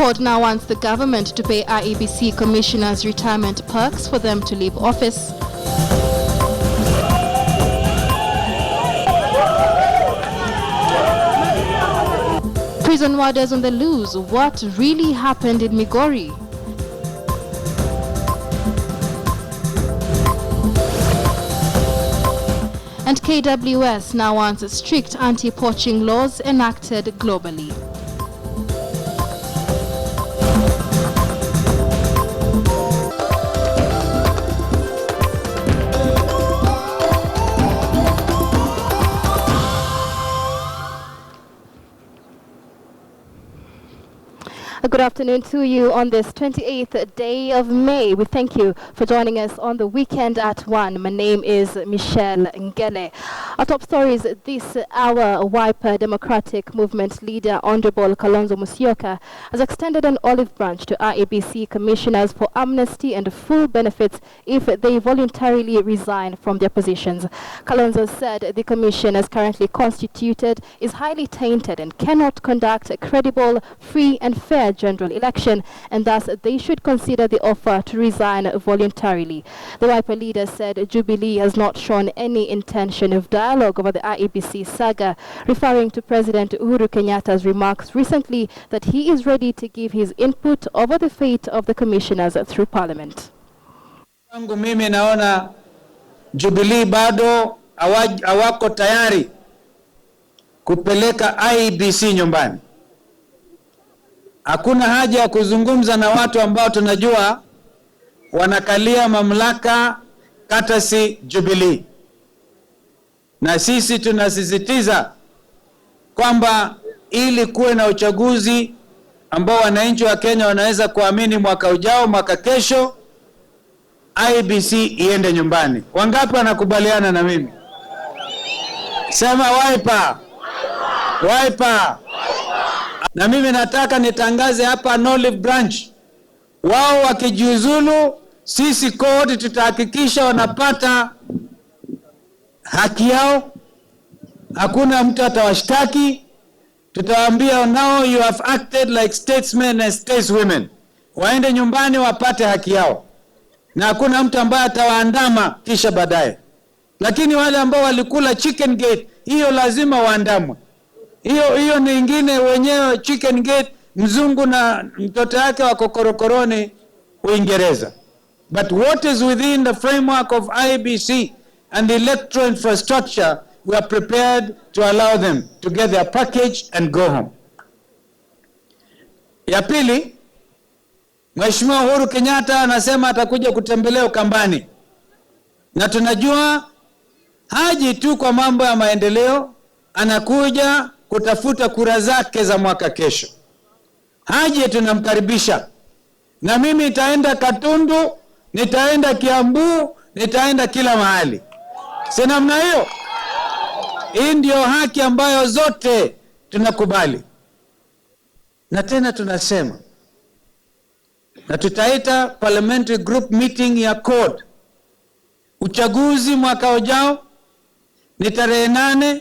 court now wants the government to pay IEBC commissioners retirement perks for them to leave office. Prison warders on the loose. What really happened in Migori? And KWS now wants strict anti-poaching laws enacted globally. Good afternoon to you on this 28th day of May. We thank you for joining us on the weekend at 1. My name is Michelle Ngele. Our top stories this hour: Wiper Democratic Movement leader Honorable Kalonzo Musyoka has extended an olive branch to IEBC commissioners for amnesty and full benefits if they voluntarily resign from their positions. Kalonzo said the commission as currently constituted is highly tainted and cannot conduct a credible, free and fair general election, and thus they should consider the offer to resign voluntarily. The Wiper leader said Jubilee has not shown any intention of dialogue over the IEBC saga, referring to President Uhuru Kenyatta's remarks recently that he is ready to give his input over the fate of the commissioners through Parliament. Mimi naona Jubilee bado hawako tayari kupeleka IEBC nyumbani. Hakuna haja ya kuzungumza na watu ambao tunajua wanakalia mamlaka katasi Jubilee. Na sisi tunasisitiza kwamba ili kuwe na uchaguzi ambao wananchi wa Kenya wanaweza kuamini mwaka ujao, mwaka kesho, IEBC iende nyumbani. Wangapi wanakubaliana na mimi? Sema Wiper. Wiper. Na mimi nataka nitangaze hapa an olive branch. Wao wakijiuzulu, sisi court tutahakikisha wanapata haki yao. Hakuna mtu atawashtaki. Tutawaambia now you have acted like statesmen and stateswomen. Waende nyumbani wapate haki yao. Na hakuna mtu ambaye atawaandama kisha baadaye. Lakini wale ambao walikula chicken gate, hiyo lazima waandamwe. Hiyo ni ingine wenyewe chicken gate, mzungu na mtoto yake wako korokoroni Uingereza. But what is within the framework of IEBC and the electoral infrastructure, we are prepared to allow them to get their package and go home. Ya pili, Mheshimiwa Uhuru Kenyatta anasema atakuja kutembelea Ukambani. Na tunajua haji tu kwa mambo ya maendeleo, anakuja kutafuta kura zake za mwaka kesho. Haji tunamkaribisha. Na mimi nitaenda Katundu, nitaenda Kiambu, nitaenda kila mahali. Si namna hiyo? Hii ndio haki ambayo zote tunakubali. Na tena tunasema, na tutaita parliamentary group meeting ya CORD. Uchaguzi mwaka ujao ni tarehe 8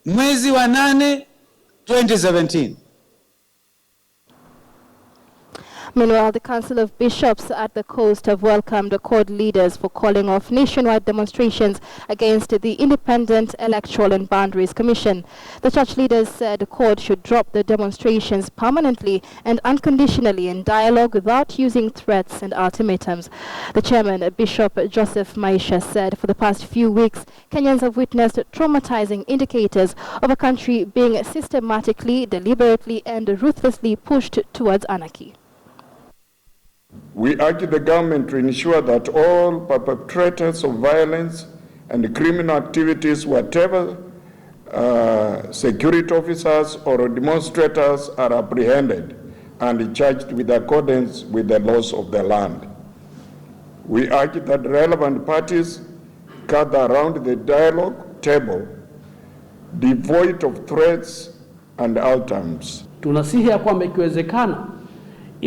mwezi wa 8 2017. Meanwhile, the Council of Bishops at the Coast have welcomed the CORD leaders for calling off nationwide demonstrations against the Independent Electoral and Boundaries Commission. The church leaders said the CORD should drop the demonstrations permanently and unconditionally in dialogue without using threats and ultimatums. The chairman, Bishop Joseph Maisha, said for the past few weeks, Kenyans have witnessed traumatizing indicators of a country being systematically, deliberately and ruthlessly pushed towards anarchy. We urge the government to ensure that all perpetrators of violence and criminal activities, whatever security officers or demonstrators, are apprehended and charged with accordance with the laws of the land. We urge that relevant parties gather around the dialogue table, devoid of threats and ultimatums. Tunasihi ya kwamba ikiwezekana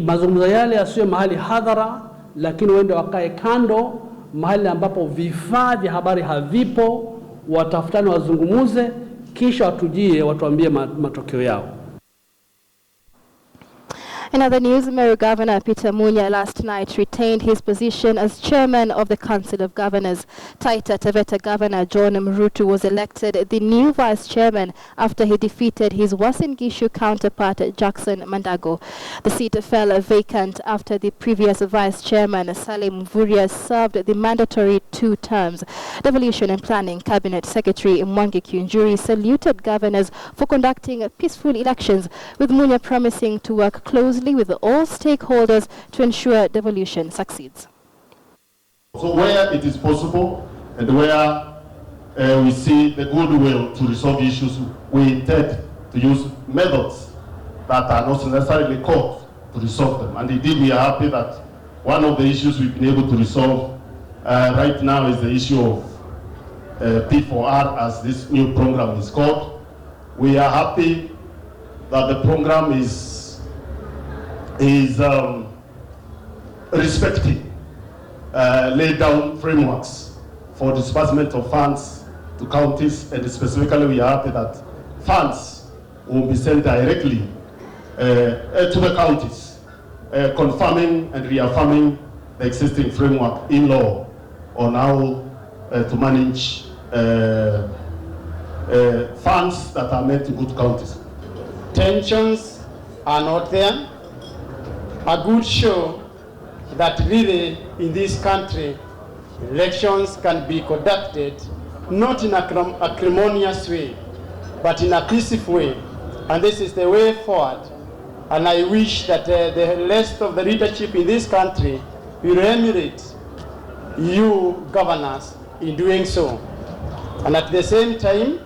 mazungumzo yale yasiwe mahali hadhara, lakini wende wakae kando mahali ambapo vifaa vya habari havipo, watafutane wazungumuze, kisha watujie watuambie matokeo yao. In other news, Meru Governor Peter Munya last night retained his position as chairman of the Council of Governors. Taita Taveta Governor John Mrutu was elected the new vice chairman after he defeated his Uasin Gishu counterpart Jackson Mandago. The seat fell vacant after the previous vice chairman Salim Mvurya served the mandatory 2 terms. Devolution and Planning Cabinet Secretary Mwangi Kiunjuri saluted governors for conducting peaceful elections, with Munya promising to work closely with all stakeholders to ensure devolution succeeds. So where it is possible and where we see the goodwill to resolve issues, we intend to use methods that are not necessarily court to resolve them. And indeed, we are happy that one of the issues we've been able to resolve right now is the issue of P4R, as this new program is called. We are happy that the program is respecting laid down frameworks for disbursement of funds to counties, and specifically we are happy that funds will be sent directly to the counties, confirming and reaffirming the existing framework in law on how to manage funds that are meant to go to counties. Tensions are not there. A good show that really in this country elections can be conducted not in a acrimonious way, but in a peaceful way, and this is the way forward. And I wish that the rest of the leadership in this country will emulate you governors in doing so. And at the same time,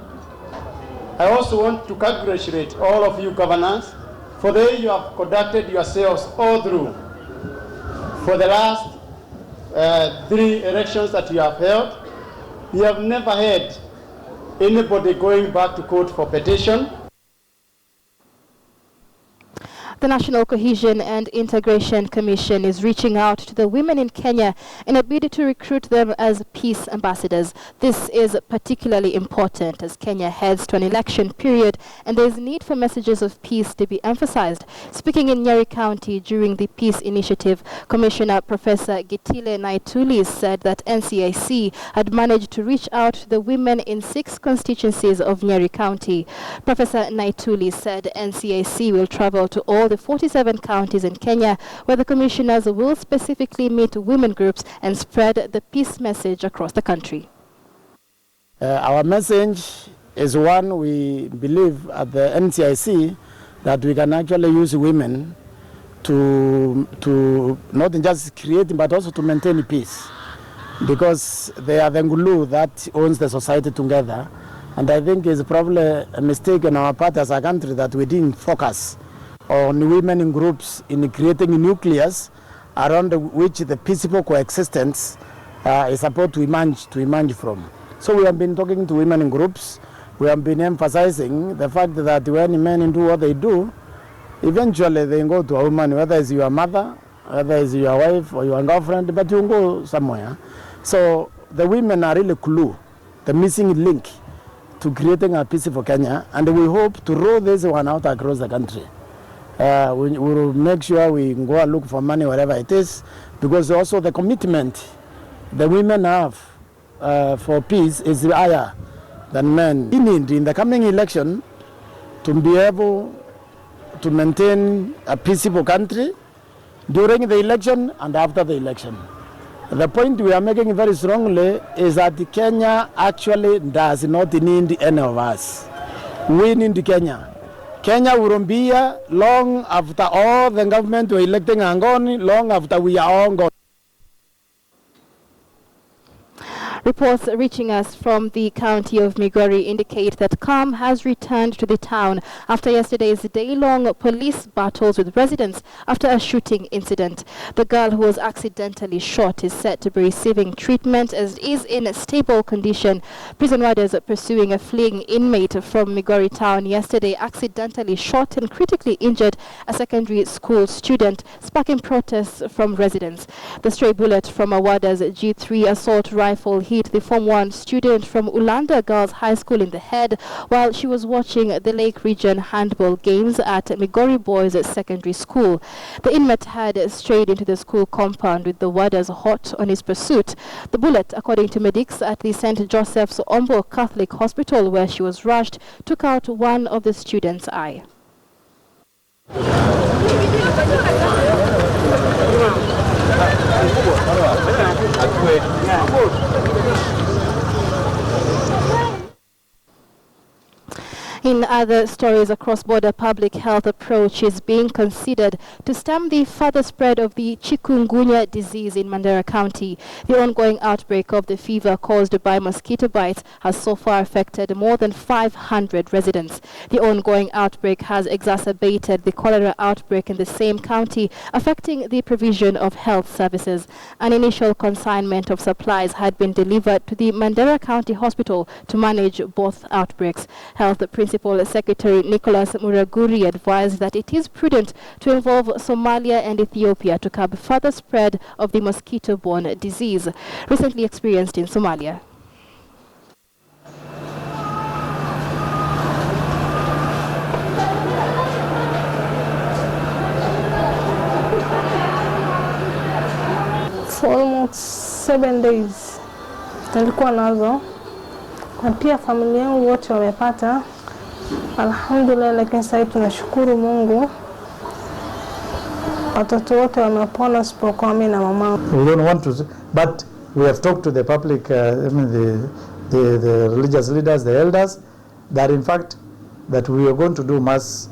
I also want to congratulate all of you governors for the way you have conducted yourselves all through. For the last 3 elections that you have held, you have never had anybody going back to court for petition. The National Cohesion and Integration Commission is reaching out to the women in Kenya in a bid to recruit them as peace ambassadors. This is particularly important as Kenya heads to an election period and there is need for messages of peace to be emphasized. Speaking in Nyeri County during the Peace Initiative, Commissioner Professor Gitile Naituli said that NCIC had managed to reach out to the women in 6 constituencies of Nyeri County. Professor Naituli said NCIC will travel to all the 47 counties in Kenya, where the commissioners will specifically meet women groups and spread the peace message across the country. Our message is one we believe at the NCIC that we can actually use women to not just create but also to maintain peace, because they are the glue that owns the society together. And I think it's probably a mistake on our part as a country that we didn't focus on women in groups in creating a nucleus around which the peaceful coexistence is supposed to emerge from. So we have been talking to women in groups. We have been emphasizing the fact that when men do what they do, eventually they go to a woman, whether it's your mother, whether it's your wife or your girlfriend, but you go somewhere. So the women are really clue, the missing link to creating a peaceful Kenya, and we hope to roll this one out across the country. We will make sure we go and look for money wherever it is, because also the commitment the women have for peace is higher than men. We need in the coming election to be able to maintain a peaceful country during the election and after the election. The point we are making very strongly is that Kenya actually does not need any of us. We need Kenya. Kenya will be here long after all the government were electing and gone, long after we are all gone. Reports reaching us from the county of Migori indicate that calm has returned to the town after yesterday's day-long police battles with residents after a shooting incident. The girl who was accidentally shot is said to be receiving treatment as is in a stable condition. Prison warders pursuing a fleeing inmate from Migori town yesterday accidentally shot and critically injured a secondary school student, sparking protests from residents. The stray bullet from a warder's G3 assault rifle hit hit the Form 1 student from Ulanda Girls High School in the head while she was watching the Lake Region handball games at Migori Boys Secondary School. The inmate had strayed into the school compound with the warders hot on his pursuit. The bullet, according to medics at the St. Joseph's Ombo Catholic Hospital where she was rushed, took out one of the student's eye. In other stories, a cross-border public health approach is being considered to stem the further spread of the chikungunya disease in Mandera County. The ongoing outbreak of the fever caused by mosquito bites has so far affected more than 500 residents. The ongoing outbreak has exacerbated the cholera outbreak in the same county, affecting the provision of health services. An initial consignment of supplies had been delivered to the Mandera County Hospital to manage both outbreaks. Health Principal Secretary Nicholas Muraguri advised that it is prudent to involve Somalia and Ethiopia to curb further spread of the mosquito-borne disease recently experienced in Somalia. For almost 7 days nilikuwa nazo, na pia familia yangu wote wamepata. Alhamdulillah, lakini sasa tunashukuru Mungu. Watoto wote wamepona isipokuwa mimi na mama. We don't want to, but we have talked to the public, the religious leaders, the elders, that in fact that we are going to do mass.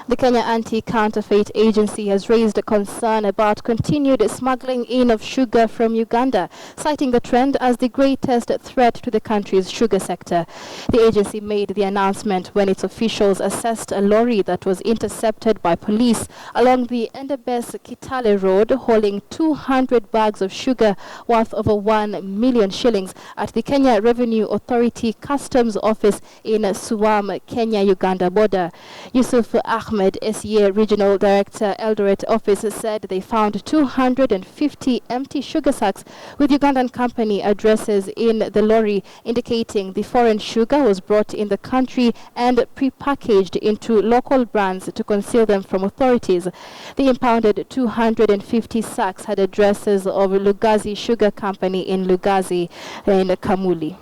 The Kenya Anti-Counterfeit Agency has raised a concern about continued smuggling in of sugar from Uganda, citing the trend as the greatest threat to the country's sugar sector. The agency made the announcement when its officials assessed a lorry that was intercepted by police along the Endebess-Kitale Road, hauling 200 bags of sugar worth over 1 million shillings at the Kenya Revenue Authority Customs Office in Suam, Kenya-Uganda border. Yusuf Ahmed, SEA Regional Director, Eldoret Office, said they found 250 empty sugar sacks with Ugandan company addresses in the lorry, indicating the foreign sugar was brought in the country and pre-packaged into local brands to conceal them from authorities. The impounded 250 sacks had addresses of Lugazi Sugar Company in Lugazi in Kamuli.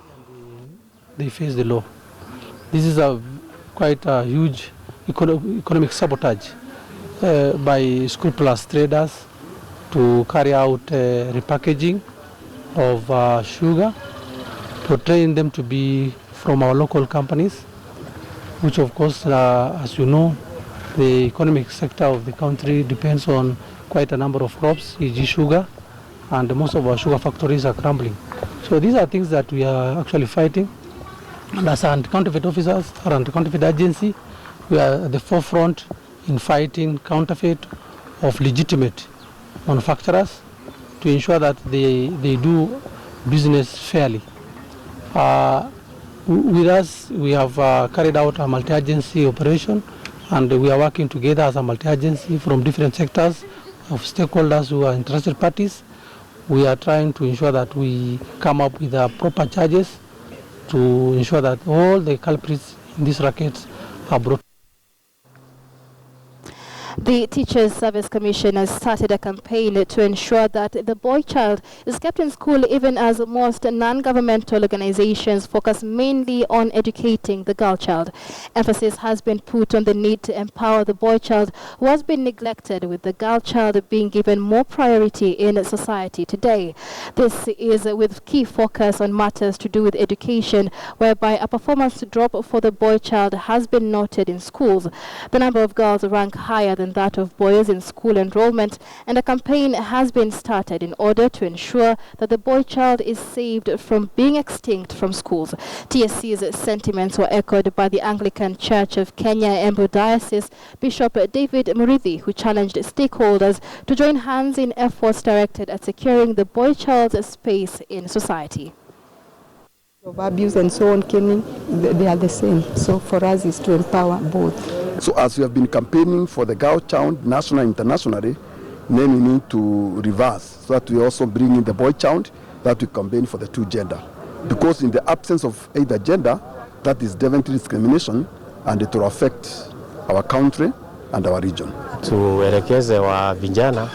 They face the law. This is quite a huge economic sabotage by scrupulous traders to carry out repackaging of sugar, portraying them to be from our local companies, which of course, as you know, the economic sector of the country depends on quite a number of crops, e.g. sugar, and most of our sugar factories are crumbling. So these are things that we are actually fighting. And as anti-counterfeit officers, our anti-counterfeit agency, we are at the forefront in fighting counterfeit of legitimate manufacturers to ensure that they do business fairly. With us, we have carried out a multi-agency operation, and we are working together as a multi-agency from different sectors of stakeholders who are interested parties. We are trying to ensure that we come up with proper charges to ensure that all the culprits in these rackets are brought. The Teachers Service Commission has started a campaign to ensure that the boy child is kept in school, even as most non-governmental organizations focus mainly on educating the girl child. Emphasis has been put on the need to empower the boy child who has been neglected, with the girl child being given more priority in society today. This is with key focus on matters to do with education, whereby a performance drop for the boy child has been noted in schools. The number of girls rank higher than that of boys in school enrollment, and a campaign has been started in order to ensure that the boy child is saved from being extinct from schools. TSC's sentiments were echoed by the Anglican Church of Kenya Embu Diocese Bishop David Murithi, who challenged stakeholders to join hands in efforts directed at securing the boy child's space in society. Of abuse and so on, caning, they are the same. So for us is to empower both. So as we have been campaigning for the girl child nationally and internationally, then we need to reverse so that we also bring in the boy child, that we campaign for the two gender. Because in the absence of either gender, that is definitely discrimination, and it will affect our country and our region. Tuelekeze wa vijana